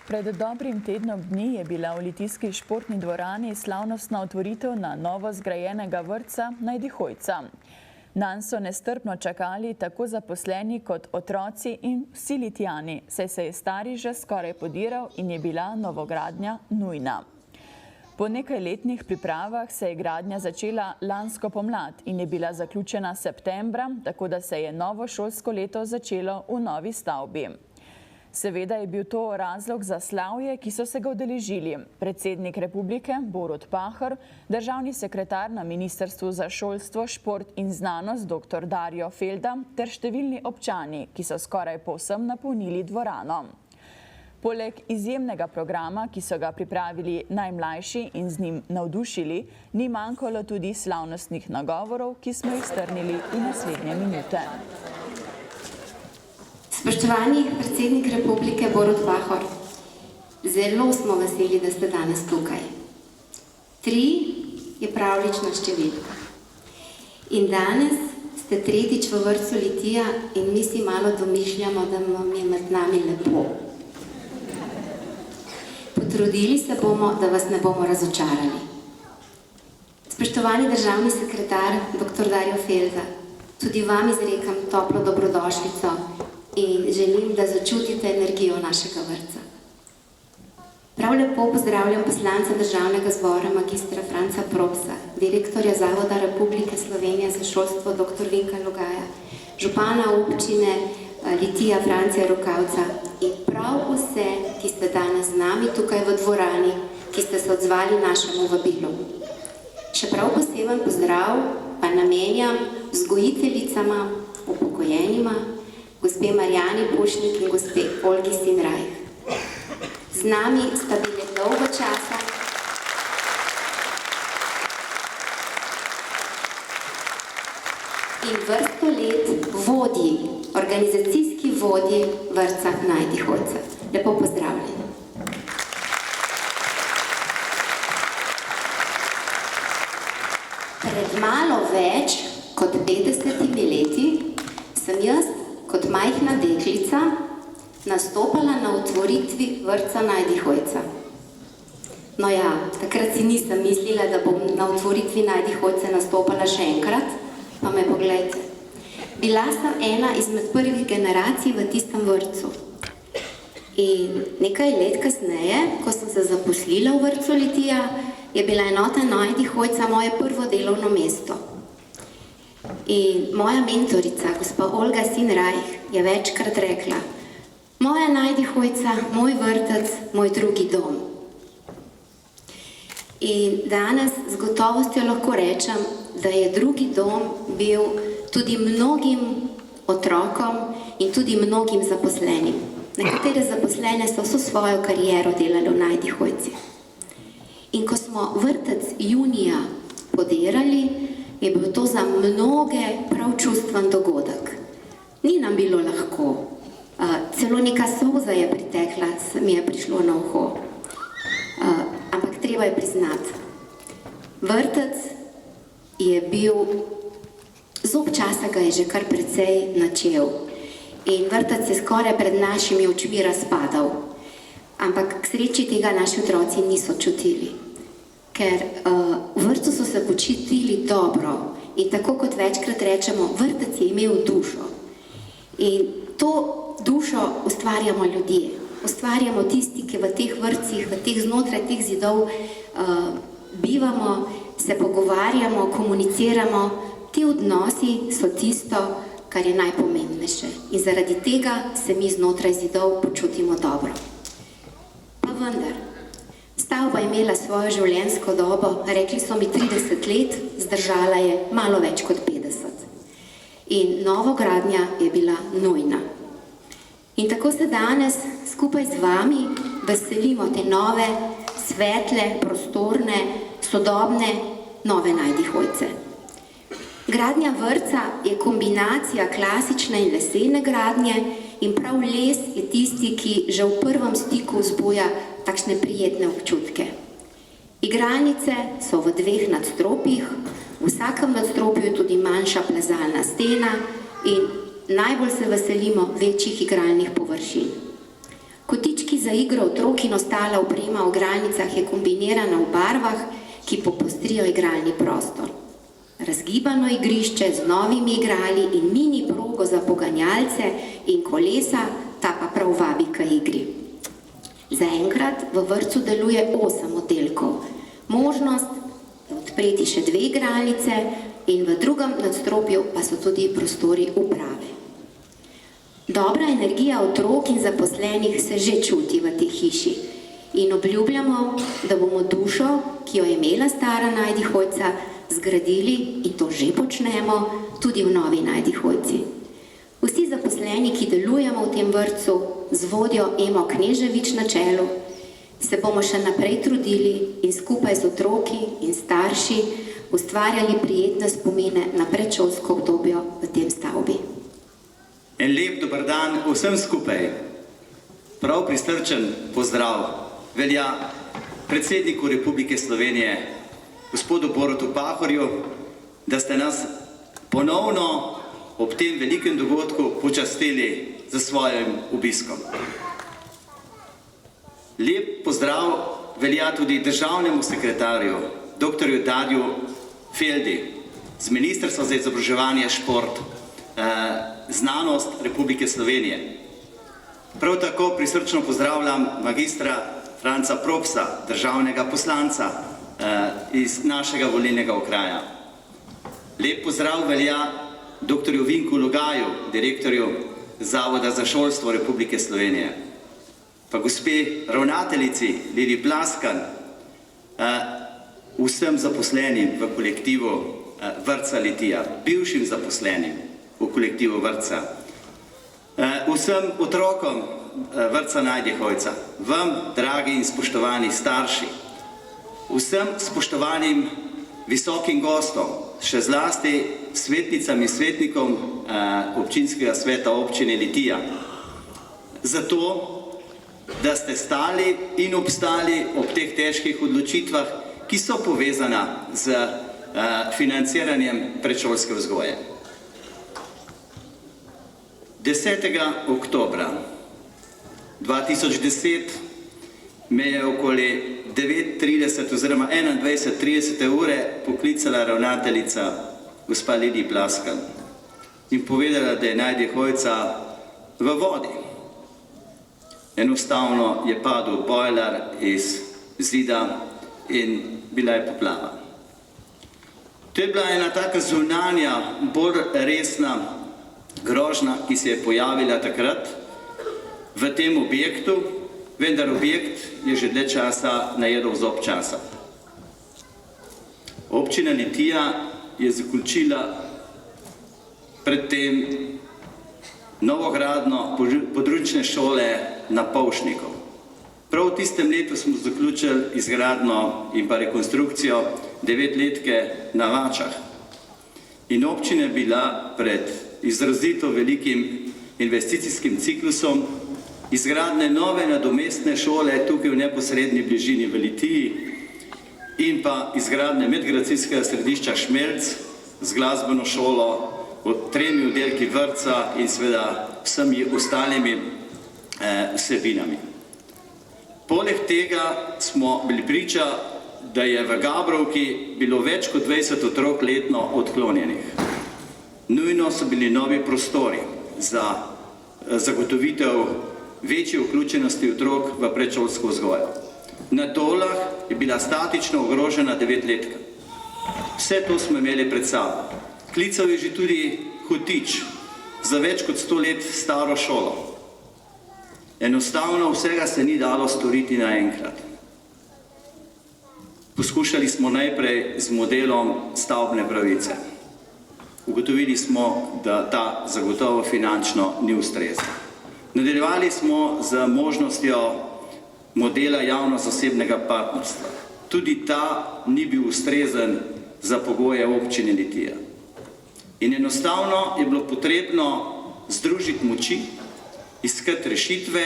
Pred dobrim tednom dni je bila v Litijski športni dvorani slavnostna otvoritev na novo zgrajenega vrtca Najdihojca. Nanj so nestrpno čakali tako zaposleni kot otroci in vsi Litijani, saj se je stari že skoraj podiral in je bila novogradnja nujna. Po nekajletnih pripravah se je gradnja začela lansko pomlad in je bila zaključena septembra, tako da se je novo šolsko leto začelo v novi stavbi. Seveda je bil to razlog za slavje, ki so se ga udeležili predsednik republike Borut Pahor, državni sekretar na Ministrstvu za šolstvo, šport in znanost dr. Dario Felda ter številni občani, ki so skoraj povsem napolnili dvorano. Poleg izjemnega programa, ki so ga pripravili najmlajši in z njim navdušili, ni manjkalo tudi slavnostnih nagovorov, ki smo jih strnili v naslednje minute. Spoštovani predsednik republike Borut Pahor, zelo smo veseli, da ste danes tukaj. 3 je pravlična številka. In danes ste tretjič v vrtcu Litija in mi si malo domišljamo, da vam je med nami lepo. Potrudili se bomo, da vas ne bomo razočarali. Spoštovani državni sekretar dr. Dario Felda, tudi vam izrekam toplo dobrodošlico in želim, da začutite energijo našega vrtca. Prav lepo pozdravljam poslanca Državnega zbora magistra Franca Propsa, direktorja Zavoda Republike Slovenije za šolstvo dr. Vinka Logaja, župana občine Litija Francija Rokavca in prav vse, ki ste danes z nami tukaj v dvorani, ki ste se odzvali našemu vabilu. Še prav poseben pozdrav pa namenjam vzgojiteljicama, upokojenima, gospe Marjani Pušnik in gospe Olgi Sinrajh. Z nami sta bile dolgo časa in vrsto let vodji, organizacijski vodji vrtca Najdihojca. Lepo pozdravljeni. Pred malo več kot 50 leti sem jaz kot majhna deklica nastopala na otvoritvi vrtca Najdihojca. No ja, takrat si nisem mislila, da bom na otvoritvi Najdihojca nastopala še enkrat, pa me poglejte. Bila sem ena izmed prvih generacij v tistem vrtcu. In nekaj let kasneje, ko sem se zaposlila v vrtcu Litija, je bila enota Najdihojca moje prvo delovno mesto. In moja mentorica, gospa Olga Sinrajh, je večkrat rekla: moja Najdihojca, moj vrtec, moj drugi dom. In danes z gotovostjo lahko rečem, da je drugi dom bil tudi mnogim otrokom in tudi mnogim zaposlenim. Nekatere zaposlene so vso svojo kariero delali v Najdihojci. In ko smo vrtec junija podirali, je bil to za mnoge prav čustven dogodek. Ni nam bilo lahko. Celo neka solza je pritekla, mi je prišlo na uho. Ampak treba je priznati. Vrtec je bil, zob časa ga je že kar precej načel. In vrtec se skoraj pred našimi očmi razpadal. Ampak k sreči tega naši otroci niso čutili. Ker v vrtcu so se počutili dobro in tako kot večkrat rečemo, vrtec je imel dušo. In to dušo ustvarjamo ljudje. Ustvarjamo tisti, ki v teh vrtcih, znotraj teh zidov bivamo, se pogovarjamo, komuniciramo. Ti odnosi so tisto, kar je najpomembnejše. In zaradi tega se mi znotraj zidov počutimo dobro. Pa vendar, stavba je imela svojo življenjsko dobo, rekli so mi 30 let, zdržala je malo več kot 50. In novogradnja je bila nujna. In tako se danes skupaj z vami veselimo te nove, svetle, prostorne, sodobne, nove Najdihojce. Gradnja vrtca je kombinacija klasične in lesene gradnje in prav les je tisti, ki že v prvem stiku vzbuja takšne prijetne občutke. Igralnice so v 2 nadstropjih, v vsakem nadstropju je tudi manjša plezalna stena in najbolj se veselimo večjih igralnih površin. Kotički za igro otrok in ostala oprema v igralnicah je kombinirana v barvah, ki popostrijo igralni prostor. Razgibano igrišče z novimi igrali in mini progo za poganjalce in kolesa, ta pa prav vabi k igri. Zaenkrat v vrtcu deluje 8 oddelkov. Možnost je odpreti še 2 igralnice in v drugem nadstropju pa so tudi prostori uprave. Dobra energija otrok in zaposlenih se že čuti v tej hiši in obljubljamo, da bomo dušo, ki jo je imela stara Najdihojca, zgradili, in to že počnemo, tudi v novi Najdihojci. Vsi zaposleni, ki delujemo v tem vrtcu, z vodjo Emo Kneževič na čelu, se bomo še naprej trudili in skupaj z otroki in starši ustvarjali prijetne spomine na predšolsko obdobje v tem stavbi. En lep dober dan vsem skupaj. Prav prisrčen pozdrav velja predsedniku Republike Slovenije, gospodu Borutu Pahorju, da ste nas ponovno ob tem velikem dogodku počastili za svojim obiskom. Lep pozdrav velja tudi državnemu sekretarju, dr. Darju Feldi z Ministrstva za izobraževanje, šport, znanost Republike Slovenije. Prav tako prisrčno pozdravljam magistra Franca Propsa, državnega poslanca iz našega volilnega okraja. Lep pozdrav velja dr. Vinku Logaju, direktorju Zavoda za šolstvo Republike Slovenije, pa gospe ravnateljici Lili Plaskan, vsem zaposlenim v kolektivu vrtca Litija, bivšim zaposlenim v kolektivu vrtca, vsem otrokom vrtca Najdihojca, vam, dragi in spoštovani starši, vsem spoštovanim visokim gostom, še zlasti svetnicam in svetnikom občinskega sveta občine Litija, zato, da ste stali in obstali ob teh težkih odločitvah, ki so povezana z financiranjem predšolske vzgoje. 10. oktobra 2010 me je okoli 9:30 oziroma 21:30 ure poklicala ravnateljica gospa Lili Plaskan in povedala, da je Najdihojca v vodi. Enostavno je padel bojler iz zida in bila je poplava. To je bila ena taka zunanja, bolj resna grožnja, ki se je pojavila takrat v tem objektu, vendar objekt je že dlje časa najedel zob časa. Občina Litija je zaključila predtem novogradnjo područne šole na Povšniku. Prav v tistem letu smo zaključili izgradnjo in pa rekonstrukcijo 9-letke na Vačah. In občina je bila pred izrazito velikim investicijskim ciklusom izgradnje nove nadomestne šole tukaj v neposredni bližini v Litiji in pa izgradnje medgeneracijskega središča Šmelc z glasbeno šolo, 3 oddelki vrtca in seveda vsemi ostalimi vsebinami. Poleg tega smo bili priča, da je v Gabrovki bilo več kot 20 otrok letno odklonjenih. Nujno so bili novi prostori za zagotovitev večje vključenosti otrok v predšolsko vzgojo. Na Dolah je bila statično ogrožena 9-letka. Vse to smo imeli pred sabo. Klical je že tudi Hotič za več kot 100 let staro šolo. Enostavno vsega se ni dalo storiti naenkrat. Poskušali smo najprej z modelom stavbne pravice. Ugotovili smo, da ta zagotovo finančno ni ustrezna. Nadaljevali smo z možnostjo modela javno-zasebnega partnerstva. Tudi ta ni bil ustrezen za pogoje občine Litija. In enostavno je bilo potrebno združiti moči, iskati rešitve,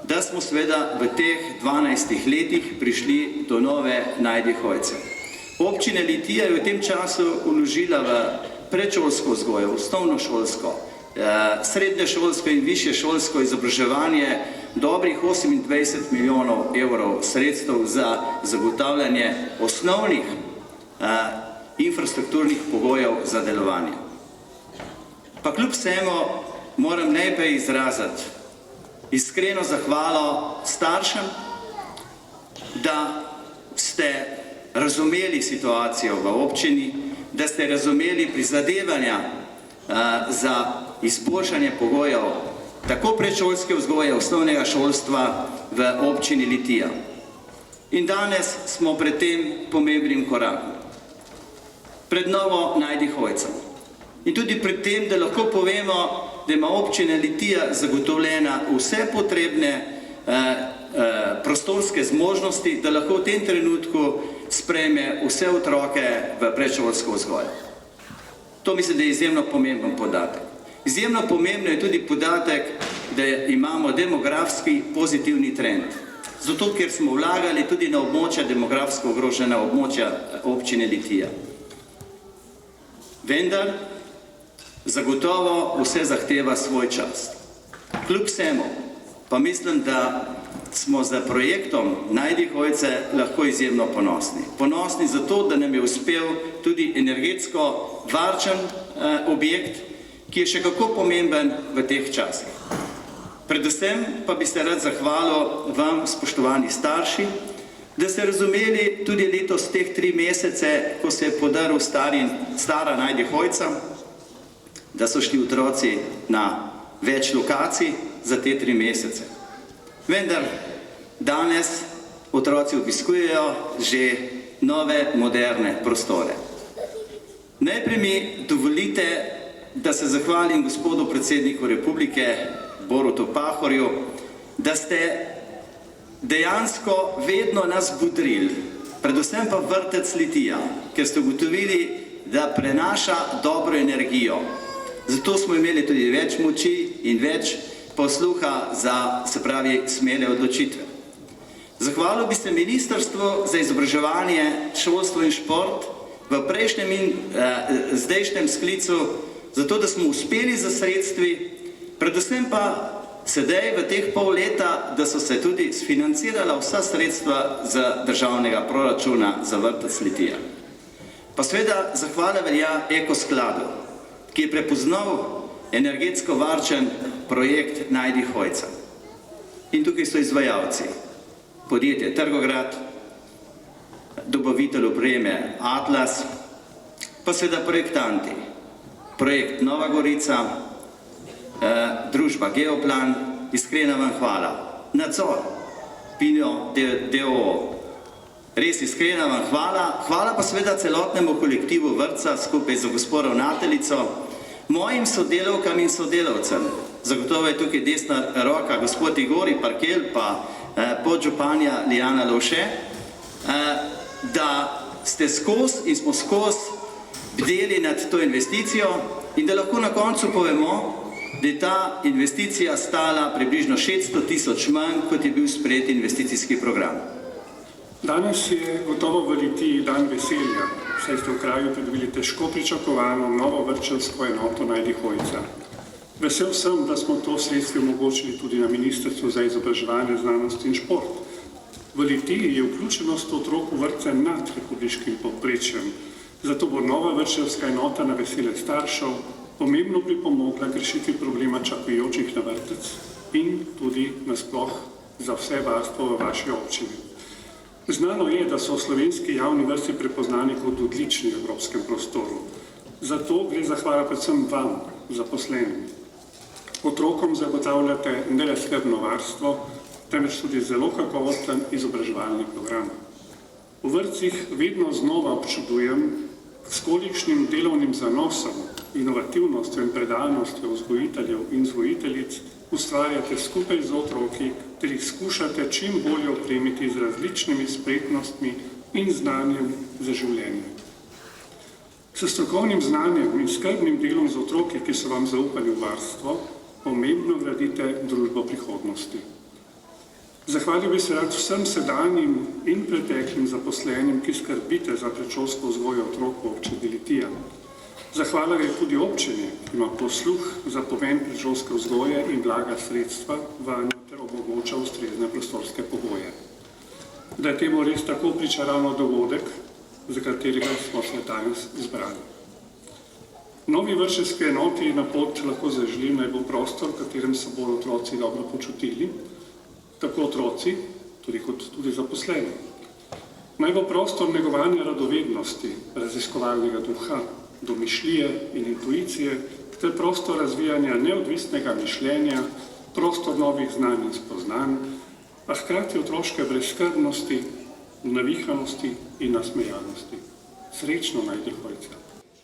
da smo seveda v teh 12 letih prišli do nove Najdihojce. Občina Litija je v tem času vložila v predšolsko vzgojo, osnovnošolsko, srednješolsko in višješolsko izobraževanje dobrih 28 milijonov evrov sredstev za zagotavljanje osnovnih infrastrukturnih pogojev za delovanje. Pa kljub vsemu moram najprej izraziti iskreno zahvalo staršem, da ste razumeli situacijo v občini, da ste razumeli prizadevanja za izboljšanje pogojev tako predšolske vzgoje, osnovnega šolstva v občini Litija. In danes smo pred tem pomembnim korakom, pred novo Najdi-Hojcem. In tudi pred tem, da lahko povemo, da ima občina Litija zagotovljena vse potrebne prostorske zmožnosti, da lahko v tem trenutku sprejme vse otroke v predšolsko vzgojo. To mislim, da je izjemno pomemben podatek. Izjemno pomembno je tudi podatek, da imamo demografski pozitivni trend. Zato, ker smo vlagali tudi na območja demografsko ogrožena območja občine Litija. Vendar zagotovo vse zahteva svoj čas. Kljub vsemu pa mislim, da smo za projektom Najdi-Hojce lahko izjemno ponosni. Ponosni zato, da nam je uspel tudi energetsko varčen objekt, ki je še kako pomemben v teh časih. Predvsem pa bi se rad zahvalil vam, spoštovani starši, da ste razumeli tudi letos teh 3 mesece, ko se je podaril stara Najdi-Hojca, da so šli otroci na več lokacij za te 3 mesece. Vendar danes otroci obiskujejo že nove, moderne prostore. Najprej mi dovolite, da se zahvalim gospodu predsedniku Republike Borutu Pahorju, da ste dejansko vedno nas budrili, predvsem pa vrtec Litija, ker ste ugotovili, da prenaša dobro energijo. Zato smo imeli tudi več moči in več posluha za, se pravi, smele odločitve. Zahvalil bi se Ministrstvu za izobraževanje, šolstvo in šport v prejšnjem in zdajšnjem sklicu, zato da smo uspeli za sredstvi, predvsem pa sedaj v teh pol leta, da so se tudi sfinancirala vsa sredstva za državnega proračuna za vrtec Litija. Pa seveda zahvala velja Ekoskladu, ki je prepoznal energetsko varčen projekt Najdi-Hojca. In tukaj so izvajalci, podjetje Trgograd, dobavitelj opreme Atlas, pa seveda projektanti, projekt Nova Gorica, družba Geoplan, iskrena vam hvala. Nadzor, Pino DOO, res iskrena vam hvala. Hvala pa seveda celotnemu kolektivu vrtca skupaj z gospo ravnateljico, mojim sodelavkam in sodelavcem. Zagotovo je tukaj desna roka gospod Igor Parkel pa podžupanja Lijana Lovše, da ste skozi in smo skozi bdeli nad to investicijo in da lahko na koncu povemo, da je ta investicija stala približno 600 000 manj, kot je bil sprejet investicijski program. Danes je gotovo v Litiji dan veselja, saj ste v kraju pridobili težko pričakovano novo vrtčevsko enoto Najdi-Hojca. Vesel sem, da smo to sredstvo omogočili tudi na Ministrstvu za izobraževanje, znanost in šport. V Litiji je vključenost otrok v vrtce nad republiškim povprečjem, zato bo nova vrtčevska enota na vesele staršev pomembno pripomogla k rešitvi problema čakajočih na vrtec in tudi nasploh za vse varstvo v vaši občini. Znano je, da so slovenski javni vrtci prepoznani kot odlični v evropskem prostoru. Zato gre zahvala predvsem vam, zaposlenim. Otrokom zagotavljate ne le skrbno varstvo, temveč tudi zelo kakovosten izobraževalni program. V vrtcih vedno znova občudujem, s kolikšnim delovnim zanosom, inovativnostjo in predanostjo vzgojiteljev in vzgojiteljic ustvarjate skupaj z otroki ter jih skušate čim bolje opremiti z različnimi spretnostmi in znanjem za življenje. S strokovnim znanjem in skrbnim delom z otroki, ki so vam zaupali v varstvo, pomembno gradite družbo prihodnosti. Zahvalil bi se rad vsem sedanjim in preteklim zaposlenim, ki skrbite za predšolsko vzgojo otrok v občini Litija. Zahvala gre tudi občini, ki ima posluh za pomen predšolske vzgoje in vlaga sredstva vanjo ter omogoča ustrezne prostorske pogoje. Da je temu res tako, priča ravno dogodek, za katerega smo se danes zbrali. Novi vrtčevski enoti na pot lahko zaželim, naj bo prostor, v katerem se bodo otroci dobro počutili, tako otroci, kot tudi zaposleni. Naj bo prostor negovanja radovednosti, raziskovalnega duha, domišljije in intuicije, ter prostor razvijanja neodvisnega mišljenja, prostor novih znanj in spoznanj, a hkrati otroške brezskrbnosti, navihanosti in nasmejanosti. Srečno Najdihojca.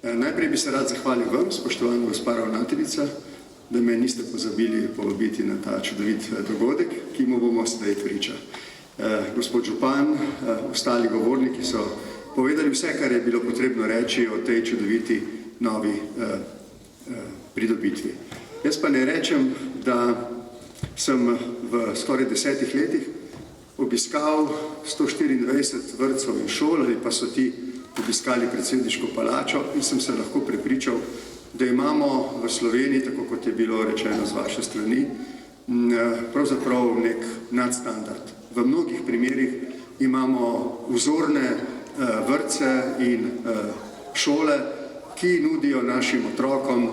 Najprej bi se rad zahvalil vam, spoštovana gospa ravnateljica, da me niste pozabili povabiti na ta čudovit dogodek, ki mu bomo sedaj priča. Gospod župan, ostali govorniki so povedali vse, kar je bilo potrebno reči o tej čudoviti novi pridobitvi. Jaz pa ne rečem, da sem v skoraj 10 letih obiskal 124 vrtcev in šol, ali pa so ti obiskali predsedniško palačo in sem se lahko prepričal, da imamo v Sloveniji, tako kot je bilo rečeno z vaše strani, pravzaprav nek nadstandard. V mnogih primerih imamo vzorne vrtce in šole, ki nudijo našim otrokom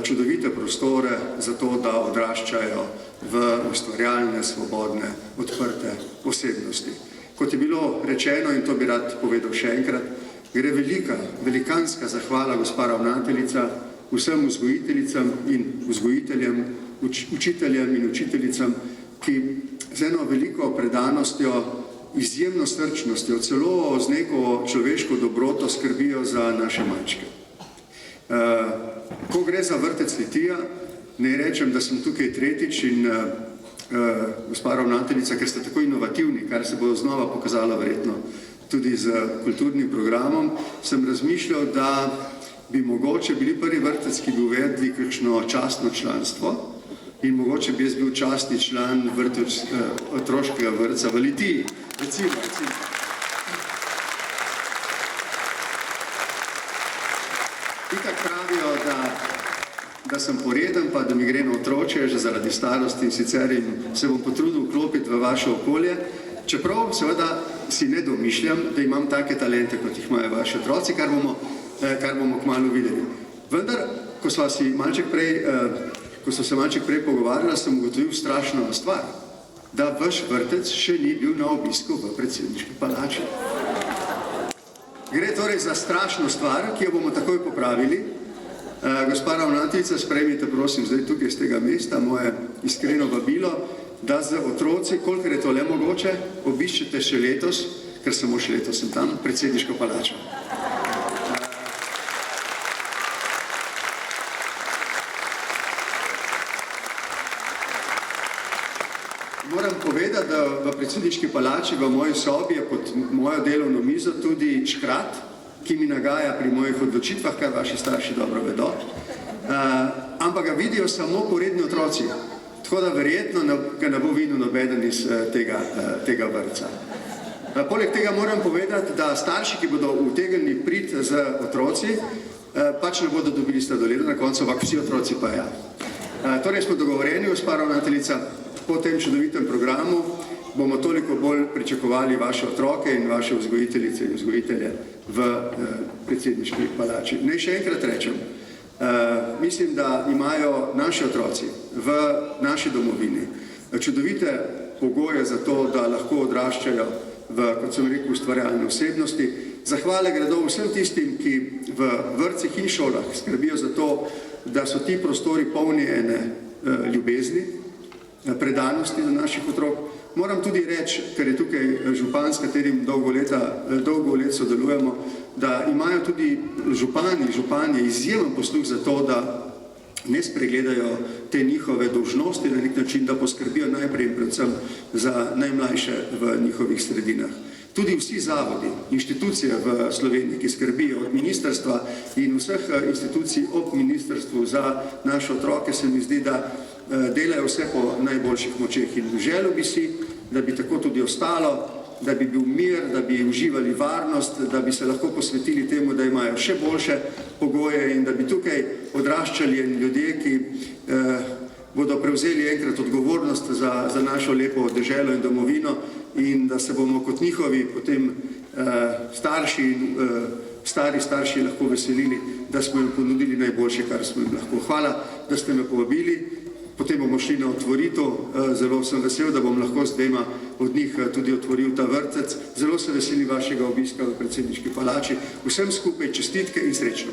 čudovite prostore za to, da odraščajo v ustvarjalne, svobodne, odprte osebnosti. Kot je bilo rečeno, in to bi rad povedal še enkrat, gre velikanska zahvala, gospa ravnateljica, vsem vzgojiteljicam in vzgojiteljem, učiteljem in učiteljicam, ki z eno veliko predanostjo, izjemno srčnostjo, celo z neko človeško dobroto skrbijo za naše malčke. Ko gre za vrtec Litija, ne rečem, da sem tukaj tretjič in gospa ravnateljica, ker ste tako inovativni, kar se bo znova pokazalo verjetno tudi z kulturnim programom, sem razmišljal, da bi mogoče bili prvi vrtec, ki bi uvedli kakšno častno članstvo in mogoče bi jaz bil častni član otroškega vrtca v Litiji. Recimo. Itak pravijo, da sem poreden, pa da mi gre na otroče že zaradi starosti in sicer se bom potrudil vklopiti v vaše okolje, čeprav seveda si ne domišljam, da imam take talente, kot jih imajo vaši otroci, kar bomo kmalu videli. Vendar, ko so se malček prej pogovarjali, sem ugotovil strašno stvar, da vaš vrtec še ni bil na obisku v predsedniški palači. Gre torej za strašno stvar, ki jo bomo takoj popravili. Gospa ravnateljica, sprejmite prosim zdaj tukaj z tega mesta moje iskreno vabilo, da z otroci, kolikor je to le mogoče, obiščete še letos, ker samo še letos sem tam, predsedniško palačo. Moram povedati, da v predsedniški palači v moji sobi je pod mojo delovno mizo tudi škrat, ki mi nagaja pri mojih odločitvah, kar vaši starši dobro vedo, ampak ga vidijo samo poredni otroci, tako da verjetno ga ne bo videl nobeden iz tega vrtca. Poleg tega moram povedati, da starši, ki bodo utegnili priti z otroci, pač ne bodo dobili sladoleda na koncu, ampak vsi otroci pa ja. Torej smo dogovorjeni, gospa ravnateljica, po tem čudovitem programu bomo toliko bolj pričakovali vaše otroke in vaše vzgojiteljice in vzgojitelje v predsedniški palači. Naj še enkrat rečem, mislim, da imajo naši otroci v naši domovini čudovite pogoje za to, da lahko odraščajo v, kot sem rekel, ustvarjalne osebnosti. Zahvale gredo vsem tistim, ki v vrtcih in šolah skrbijo za to, da so ti prostori polni ene ljubezni, predanosti do naših otrok. Moram tudi reči, ker je tukaj župan, s katerim dolgo let sodelujemo, da imajo tudi županje izjemen posluh za to, da ne spregledajo te njihove dolžnosti na nek način, da poskrbijo najprej in predvsem za najmlajše v njihovih sredinah. Tudi vsi zavodi, inštitucije v Sloveniji, ki skrbijo od ministrstva in vseh institucij ob ministrstvu za naše otroke, se mi zdi, da delajo vse po najboljših močeh in želel bi si, da bi tako tudi ostalo, da bi bil mir, da bi uživali varnost, da bi se lahko posvetili temu, da imajo še boljše pogoje in da bi tukaj odraščali ljudje, ki bodo prevzeli enkrat odgovornost za našo lepo deželo in domovino in da se bomo kot njihovi potem starši in stari starši lahko veselili, da smo jim ponudili najboljše, kar smo jim lahko. Hvala, da ste me povabili. Potem bomo šli na otvoritev. Zelo sem vesel, da bom lahko z dvema od njih tudi otvoril ta vrtec. Zelo se veseli vašega obiska v predsedniški palači. Vsem skupaj čestitke in srečno.